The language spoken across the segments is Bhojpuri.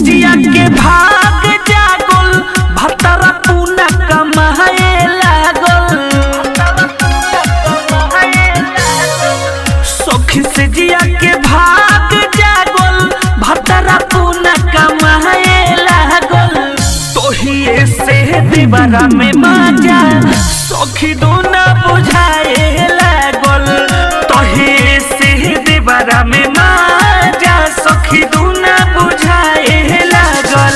जिया के भाग जागल भतरा पूना कमाए लागल। सखी से जिया के भाग जागल भतरा पूना कमाए लागल। तोहिए से दीवारा में मजा सखी दूना बुझाए लागल। तोहिए से दीवारा में मजा सखी दूना बुझाए लागल।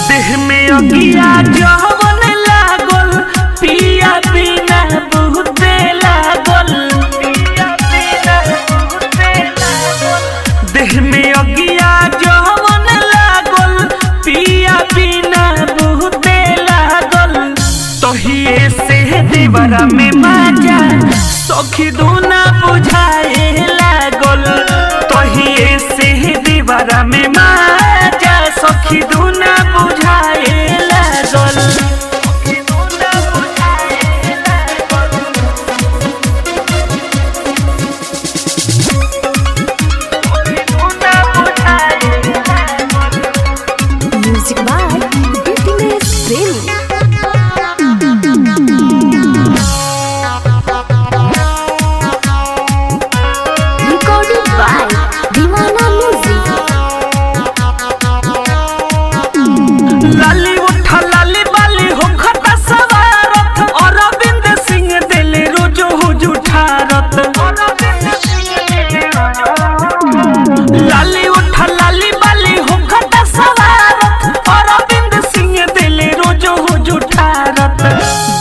देह में अगिया जवन लागल पिया बिना बहुते लागल। देह में अगिया जवन लागल पिया बिना बहुते लागल। तोहिए से दीवारा में मजा सखी दूना बुझाए लागल। तोहिए से दीवारा में मजा सखी दूना बुझाए लागल। म्यूजिक बाय बीटीएस प्रेमी। रिकॉर्डेड बाय दीवाना म्यूजिक। लाली उठा लाली बाली हो खता सवारत अरविंद सिंह दिल रोजो हुजूठारत। लाली उठा लाली बाली हो खता सवारत अरविंद सिंह दिल रोजो हुजूठारत।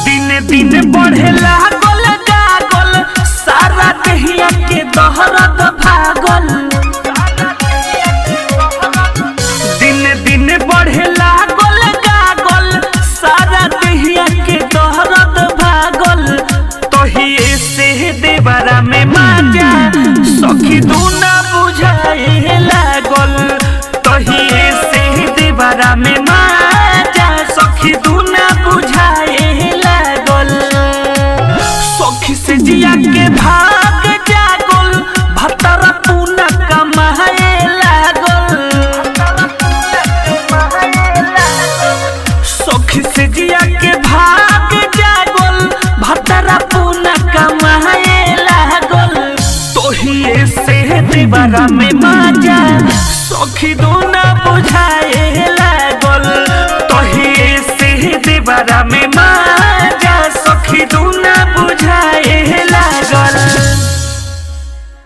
दिन दिन बढ़े लागल गागल सारा देहिया के दहरत भागल। दिन दिन बढ़े लागल गागल सारा देहिया के दहरत भागल। तोहिए से दीवारा में मजा सखी दूना बुझाए लागल। तोहिए से दीवारा में मजा सखी दूना बुझाए लागल। सखी से जिया के भाग जागल भतरा पूना कमाए लागल। सखी से जिया के भाग जागल भतरा पूना कमाए लागल। तोहिए से दीवारा में मजा सखी दूना बुझाए